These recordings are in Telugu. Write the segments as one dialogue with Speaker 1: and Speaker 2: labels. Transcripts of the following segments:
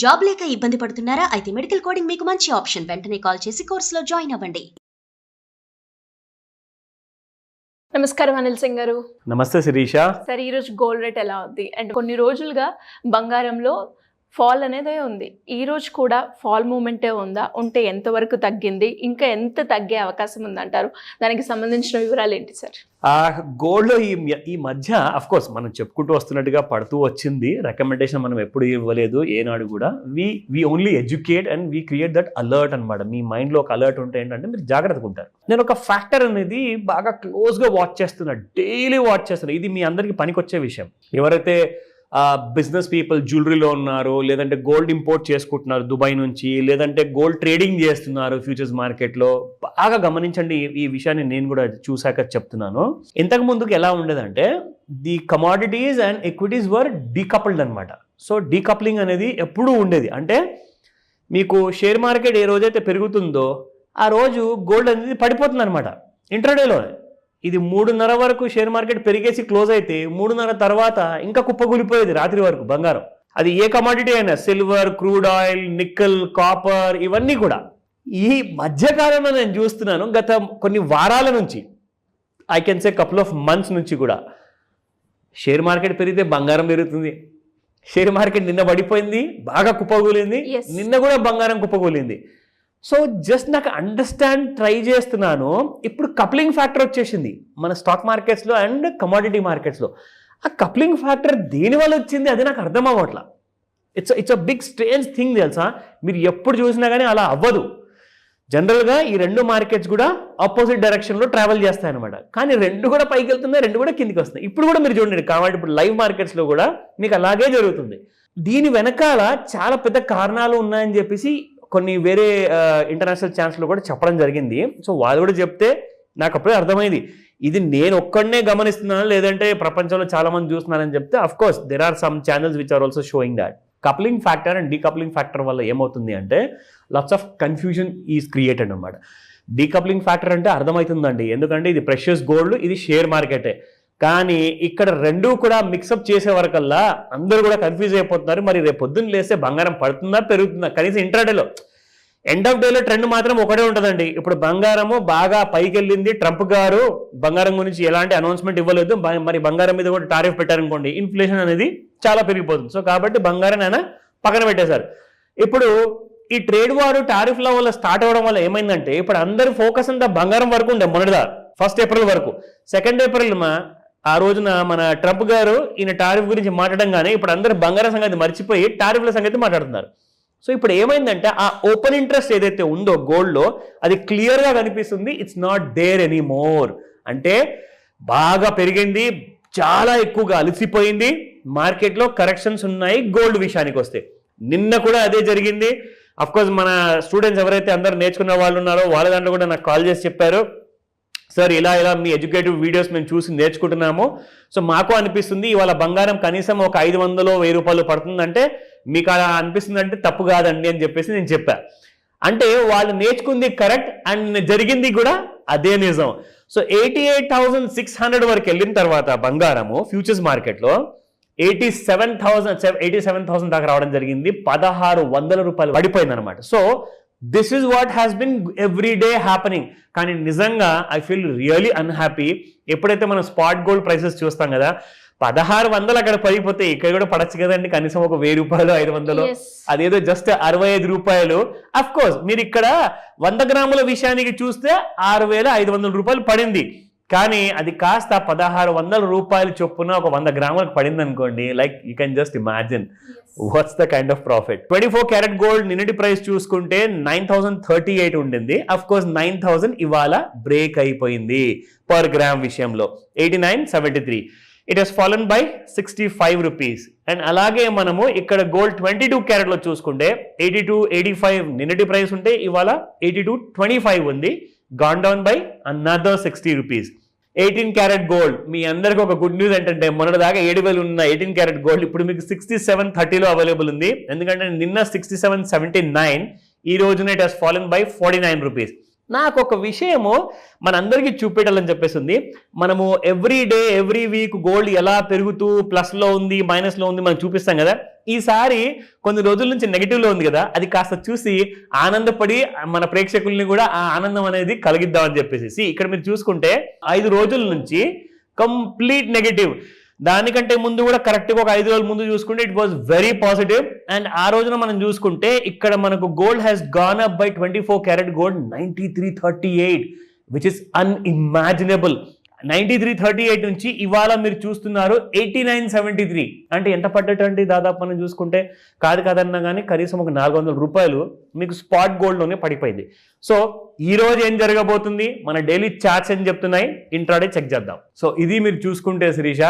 Speaker 1: జాబ్ లేక ఇబ్బంది పడుతున్నారా? అయితే మెడికల్ కోడింగ్ మీకు మంచి ఆప్షన్. వెంటనే కాల్ చేసి కోర్సులో జాయిన్ అవ్వండి.
Speaker 2: నమస్కారం అనిల్ సింగ్ గారు.
Speaker 3: నమస్తే శిరీష.
Speaker 2: సరే, ఈరోజు గోల్డ్ రేట్ ఎలా ఉంది? అండ్ కొన్ని రోజులుగా బంగారంలో ఫాల్ అనేదే ఉంది. ఈ రోజు కూడా ఫాల్ మూమెంటే ఉందా? ఉంటే ఎంతవరకు తగ్గింది? ఇంకా ఎంత తగ్గే అవకాశం ఉందంటారు? దానికి సంబంధించిన వివరాలు ఏంటి సార్?
Speaker 3: గోల్డ్లో ఈ మధ్య అఫ్ కోర్స్ మనం చెప్పుకుంటూ వస్తున్నట్టుగా పడుతూ వచ్చింది. రికమెండేషన్ మనం ఎప్పుడు ఇవ్వలేదు ఏనాడు కూడా. We only educate and we create that alert అనమాట. మీ మైండ్లో ఒక అలర్ట్ ఉంటే ఏంటంటే మీరు జాగ్రత్తగా ఉంటారు. నేను ఒక ఫ్యాక్టర్ అనేది బాగా క్లోజ్గా వాచ్ చేస్తున్నా, డైలీ వాచ్ చేస్తున్నా. ఇది మీ అందరికీ పనికొచ్చే విషయం. ఎవరైతే బిజినెస్ పీపుల్ జ్యువెలరీలో ఉన్నారు, లేదంటే గోల్డ్ ఇంపోర్ట్ చేసుకుంటున్నారు దుబాయ్ నుంచి, లేదంటే గోల్డ్ ట్రేడింగ్ చేస్తున్నారు ఫ్యూచర్స్ మార్కెట్లో, బాగా గమనించండి. ఈ విషయాన్ని నేను కూడా చూశాక చెప్తున్నాను. ఇంతకు ముందుకు ఎలా ఉండేదంటే the commodities and equities were decoupled అనమాట. సో డీకప్లింగ్ అనేది ఎప్పుడూ ఉండేది. అంటే మీకు షేర్ మార్కెట్ ఏ రోజైతే పెరుగుతుందో ఆ రోజు గోల్డ్ అనేది పడిపోతుంది అనమాట ఇంట్రాడేలో. ఇది 3:30 వరకు షేర్ మార్కెట్ పెరిగేసి క్లోజ్ అయితే 3:30 తర్వాత ఇంకా కుప్పకూలిపోయేది రాత్రి వరకు బంగారం. అది ఏ కమాడిటీ అయినా, silver, crude oil, nickel, copper, ఇవన్నీ కూడా. ఈ మధ్యకాలంలో నేను చూస్తున్నాను, గత కొన్ని వారాల నుంచి, I can say couple of months నుంచి కూడా, షేర్ మార్కెట్ పెరిగితే బంగారం పెరుగుతుంది. షేర్ మార్కెట్ నిన్న పడిపోయింది, బాగా కుప్పకూలింది, నిన్న కూడా బంగారం కుప్పకూలింది. సో జస్ట్ నాకు అండర్స్టాండ్ ట్రై చేస్తున్నాను. ఇప్పుడు కప్లింగ్ ఫ్యాక్టర్ వచ్చేసింది మన స్టాక్ మార్కెట్స్లో అండ్ కమోడిటీ మార్కెట్స్లో. ఆ కప్లింగ్ ఫ్యాక్టర్ దేనివల్ల వచ్చింది అది నాకు అర్థం అవ్వట్లా. It's a big strange thing తెలుసా. మీరు ఎప్పుడు చూసినా కానీ అలా అవ్వదు. జనరల్గా ఈ రెండు మార్కెట్స్ కూడా ఆపోజిట్ డైరెక్షన్లో ట్రావెల్ చేస్తాయన్నమాట. కానీ రెండు కూడా పైకి వెళ్తున్నాయి, రెండు కూడా కిందికి వస్తున్నాయి. ఇప్పుడు కూడా మీరు చూడండి, కాబట్టి ఇప్పుడు లైవ్ మార్కెట్స్లో కూడా మీకు అలాగే జరుగుతుంది. దీని వెనకాల చాలా పెద్ద కారణాలు ఉన్నాయని చెప్పేసి కొన్ని వేరే ఇంటర్నేషనల్ ఛానల్స్లో కూడా చెప్పడం జరిగింది. సో వాళ్ళు కూడా చెప్తే నాకు అప్పుడే అర్థమైంది. ఇది నేను ఒక్కడనే గమనిస్తున్నాను, లేదంటే ప్రపంచంలో చాలా మంది చూస్తున్నారని చెప్తే of course there are some channels which are also showing that. Coupling factor and decoupling factor వల్ల ఏమవుతుంది అంటే lots of confusion is created అనమాట. డీకప్లింగ్ ఫ్యాక్టర్ అంటే అర్థమవుతుందండి, ఎందుకంటే ఇది ప్రెషియస్ గోల్డ్, ఇది షేర్ మార్కెటే. కానీ ఇక్కడ రెండూ కూడా మిక్సప్ చేసే వరకల్లా అందరూ కూడా కన్ఫ్యూజ్ అయిపోతున్నారు. మరి రేపు పొద్దున్న లేస్తే బంగారం పడుతుందా పెరుగుతుందా? కనీసం ఇంట్రాడేలో, ఎండ్ ఆఫ్ డేలో ట్రెండ్ మాత్రం ఒకటే ఉంటుందండి. ఇప్పుడు బంగారము బాగా పైకి వెళ్ళింది, ట్రంప్ గారు బంగారం గురించి ఎలాంటి అనౌన్స్మెంట్ ఇవ్వలేదు, మరి బంగారం మీద కూడా టారిఫ్ పెట్టారనుకోండి, ఇన్ఫ్లేషన్ అనేది చాలా పెరిగిపోతుంది. సో కాబట్టి బంగారం ఆయన పక్కన పెట్టేశారు. ఇప్పుడు ఈ ట్రేడ్ వారు టారిఫ్ల వల్ల స్టార్ట్ అవ్వడం వల్ల ఏమైందంటే ఇప్పుడు అందరూ ఫోకస్ అంతా బంగారం వరకు ఉండే. మొన్నటిదా 1 ఏప్రిల్ వరకు, 2 ఏప్రిల్ ఆ రోజున మన ట్రంప్ గారు ఈయన టారిఫ్ గురించి మాట్లాడంగానే ఇప్పుడు అందరూ బంగారం సంగతి మర్చిపోయి టారిఫ్ల సంగతి మాట్లాడుతున్నారు. సో ఇప్పుడు ఏమైందంటే ఆ ఓపెన్ ఇంట్రెస్ట్ ఏదైతే ఉందో గోల్డ్లో అది క్లియర్గా కనిపిస్తుంది. It's not there anymore. అంటే బాగా పెరిగింది, చాలా ఎక్కువగా అలసిపోయింది, మార్కెట్లో కరెక్షన్స్ ఉన్నాయి. గోల్డ్ విషయానికి వస్తే నిన్న కూడా అదే జరిగింది. అఫ్కోర్స్ మన స్టూడెంట్స్ ఎవరైతే అందరూ నేర్చుకున్న వాళ్ళు ఉన్నారో వాళ్ళ దాంట్లో కూడా నాకు కాల్ చేసి చెప్పారు, సార్ ఇలా మీ ఎడ్యుకేటివ్ వీడియోస్ మేము చూసి నేర్చుకుంటున్నాము. సో మాకు అనిపిస్తుంది ఇవాళ బంగారం కనీసం ఒక 500-1000 రూపాయలు పడుతుందంటే మీకు అలా అనిపిస్తుంది అంటే తప్పు కాదండి అని చెప్పేసి నేను చెప్పా. అంటే వాళ్ళు నేర్చుకుంది కరెక్ట్ అండ్ జరిగింది కూడా అదే నిజం. సో 88,600 వరకు వెళ్ళిన తర్వాత బంగారము ఫ్యూచర్స్ మార్కెట్లో 87,000 దాకా రావడం జరిగింది. 1,600 రూపాయలు పడిపోయింది అనమాట. So this is what has been every day happening. కానీ నిజంగా ఐ ఫీల్ రియలీ అన్హ్యాపీ. ఎప్పుడైతే మనం స్పాట్ గోల్డ్ ప్రైసెస్ చూస్తాం కదా, 1,600 అక్కడ పడిపోతే ఇక్కడ కూడా పడచ్చు కదండి, కనీసం ఒక 1,000 రూపాయలు 500, అదేదో జస్ట్ 65 రూపాయలు. అఫ్ కోర్స్ మీరు ఇక్కడ 100 గ్రాముల విషయానికి చూస్తే 6,500 రూపాయలు పడింది. కానీ అది కాస్త 1,600 రూపాయలు చొప్పున ఒక 100 గ్రాములకు పడింది అనుకోండి. Like you can just imagine what's the kind of profit. 24 carat gold నిన్నటి ప్రైస్ చూసుకుంటే 9,038 ఉండింది. అఫ్ కోర్స్ 9,000 ఇవాళ బ్రేక్ అయిపోయింది పర్ గ్రామ్ విషయంలో. 89.73. It has fallen by 65 rupees. And అలాగే మనము ఇక్కడ గోల్డ్ 22 క్యారెట్లో చూసుకుంటే 82.85 నిన్నటి ప్రైస్ ఉంటే ఇవాళ 82.25 ఉంది, gone down by another 60 rupees. 18 carat gold, మీ అందరికి ఒక గుడ్ న్యూస్ ఏంటంటే మొన్నటి దాకా 7,000 ఉన్న 18 క్యారెట్ గోల్డ్ ఇప్పుడు మీకు 67.30లో అవైలబుల్ ఉంది. ఎందుకంటే నిన్న 67.79, ఈ రోజున it has fallen by 49 rupees. నాకు ఒక విషయము మనందరికీ చూపెట్టాలని చెప్పేసింది. మనము every day every week gold ఎలా పెరుగుతూ ప్లస్లో ఉంది మైనస్లో ఉంది మనం చూపిస్తాం కదా. ఈసారి కొన్ని రోజుల నుంచి నెగిటివ్లో ఉంది కదా, అది కాస్త చూసి ఆనందపడి మన ప్రేక్షకుల్ని కూడా ఆ ఆనందం అనేది కలిగిద్దామని చెప్పేసి ఇక్కడ మీరు చూసుకుంటే 5 రోజుల నుంచి కంప్లీట్ నెగిటివ్. దానికంటే ముందు కూడా కరెక్ట్గా ఒక 5 రోజుల ముందు చూసుకుంటే it was very positive. And ఆ రోజున మనం చూసుకుంటే ఇక్కడ మనకు gold has gone up by 24 carat gold 93.38 which is unimaginable. 93.38 నుంచి ఇవాళ మీరు చూస్తున్నారు 89.73. అంటే ఎంత పడ్డట్టు అంటే దాదాపు మనం చూసుకుంటే కాదన్నా కానీ కనీసం ఒక 400 రూపాయలు మీకు స్పాట్ గోల్డ్లోనే పడిపోయింది. సో ఈ రోజు ఏం జరగబోతుంది, మన డైలీ చార్ట్స్ ఏం చెప్తున్నాయి, ఇంట్రాడే చెక్ చేద్దాం. సో ఇది మీరు చూసుకుంటే శిరీష,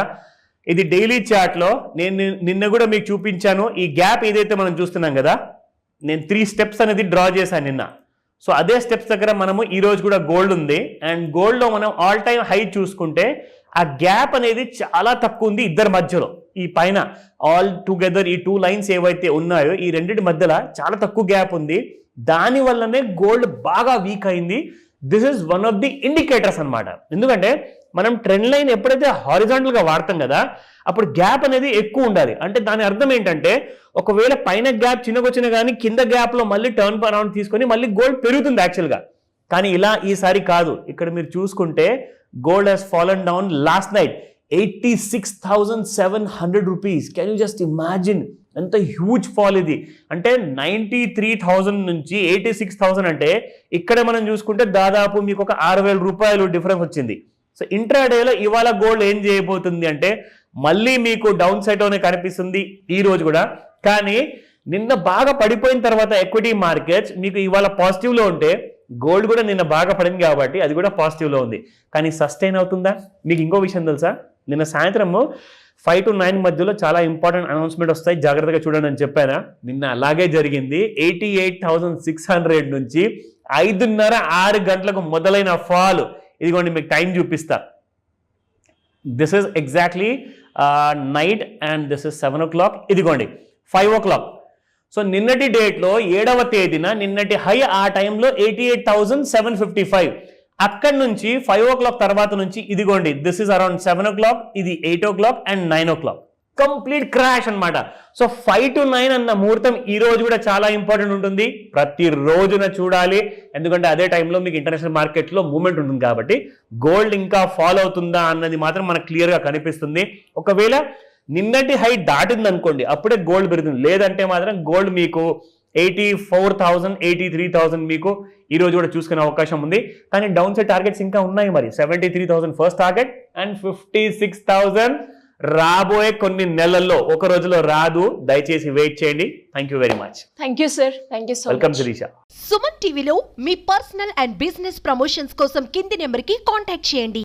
Speaker 3: ఇది డైలీ చార్ట్లో నేను నిన్న కూడా మీకు చూపించాను. ఈ గ్యాప్ ఏదైతే మనం చూస్తున్నాం కదా, నేను 3 స్టెప్స్ అనేది డ్రా చేశాను నిన్న. సో అదే స్టెప్స్ దగ్గర మనము ఈ రోజు కూడా గోల్డ్ ఉంది. అండ్ గోల్డ్లో మనం ఆల్ టైమ్ హై చూసుకుంటే ఆ గ్యాప్ అనేది చాలా తక్కువ ఉంది ఇద్దరి మధ్యలో. ఈ పైన ఆల్ టుగెదర్ ఈ 2 లైన్స్ ఏవైతే ఉన్నాయో ఈ రెండింటి మధ్యలో చాలా తక్కువ గ్యాప్ ఉంది. దాని వల్లనే గోల్డ్ బాగా వీక్ అయింది. This is one of the indicators అనమాట. ఎందుకంటే మనం ట్రెండ్ లైన్ ఎప్పుడైతే హారిజాంటల్గా వాడతాం కదా, అప్పుడు గ్యాప్ అనేది ఎక్కువ ఉండాలి. అంటే దాని అర్థం ఏంటంటే ఒకవేళ పైన గ్యాప్ చిన్నకొచ్చినా కానీ కింద గ్యాప్లో మళ్ళీ టర్న్ అరౌండ్ తీసుకొని మళ్ళీ గోల్డ్ పెరుగుతుంది యాక్చువల్గా. కానీ ఇలా ఈసారి కాదు. ఇక్కడ మీరు చూసుకుంటే gold has fallen down last night 86,700 rupees. Can you just imagine ఎంత హ్యూజ్ ఫాల్ ఇది. అంటే 93,000 నుంచి 86,000 అంటే ఇక్కడ మనం చూసుకుంటే దాదాపు మీకు ఒక 6,000 రూపాయలు డిఫరెన్స్ వచ్చింది. సో ఇంట్రాడేలో ఇవాళ గోల్డ్ ఏం చేయబోతుంది అంటే మళ్ళీ మీకు డౌన్ సైడ్లోనే కనిపిస్తుంది ఈ రోజు కూడా. కానీ నిన్న బాగా పడిపోయిన తర్వాత ఎక్విటీ మార్కెట్స్ మీకు ఇవాళ పాజిటివ్లో ఉంటే గోల్డ్ కూడా నిన్న బాగా పడింది కాబట్టి అది కూడా పాజిటివ్లో ఉంది. కానీ సస్టైన్ అవుతుందా? మీకు ఇంకో విషయం తెలుసా, నిన్న సాయంత్రము 5 to 9 మధ్యలో చాలా ఇంపార్టెంట్ అనౌన్స్మెంట్ వస్తాయి, జాగ్రత్తగా చూడండి అని చెప్పానా. నిన్న అలాగే జరిగింది. 88,600 నుంచి 5:30-6 గంటలకు మొదలైన ఫాల్. ఇదిగోండి మీకు టైం చూపిస్తా. This is exactly night and this is 7 o'clock. ఇదిగోండి 5 o'clock. సో నిన్నటి డేట్లో 7వ తేదీన నిన్నటి హై ఆ టైంలో 88,755. అక్కడి నుంచి 5 o'clock తర్వాత నుంచి ఇదిగోండి దిస్ ఇస్ అరౌండ్ 7 o'clock, ఇది 8 o'clock and 9 o'clock. Complete crash అనమాట. సో 5 to 9 అన్న ముహూర్తం ఈ రోజు కూడా చాలా ఇంపార్టెంట్ ఉంటుంది. ప్రతి రోజున చూడాలి, ఎందుకంటే అదే టైంలో మీకు ఇంటర్నేషనల్ మార్కెట్లో మూవ్మెంట్ ఉంటుంది కాబట్టి గోల్డ్ ఇంకా ఫాలో అవుతుందా అన్నది మాత్రం మనకు క్లియర్గా కనిపిస్తుంది. ఒకవేళ నిన్నటి హై దాటింది అనుకోండి అప్పుడే గోల్డ్ పెరుగుతుంది. లేదంటే మాత్రం గోల్డ్ మీకు 84,000, 83,000 మీకు ఈ రోజు కూడా చూసుకునే అవకాశం ఉంది. కానీ డౌన్ సైడ్ టార్గెట్స్ ఇంకా ఉన్నాయి. మరి 73,000 ఫస్ట్ టార్గెట్ అండ్ 56,000 రాబోయే కొన్ని నెలల్లో, ఒక రోజులో రాదు. దయచేసి వెయిట్ చేయండి. Thank you very much.
Speaker 2: Thank you sir. Thank you so much.
Speaker 3: Welcome Shirisha.
Speaker 4: Suman టీవీలో మీ పర్సనల్ అండ్ బిజినెస్ ప్రమోషన్స్ కోసం కింది నెంబర్కి కాంటాక్ట్ చేయండి.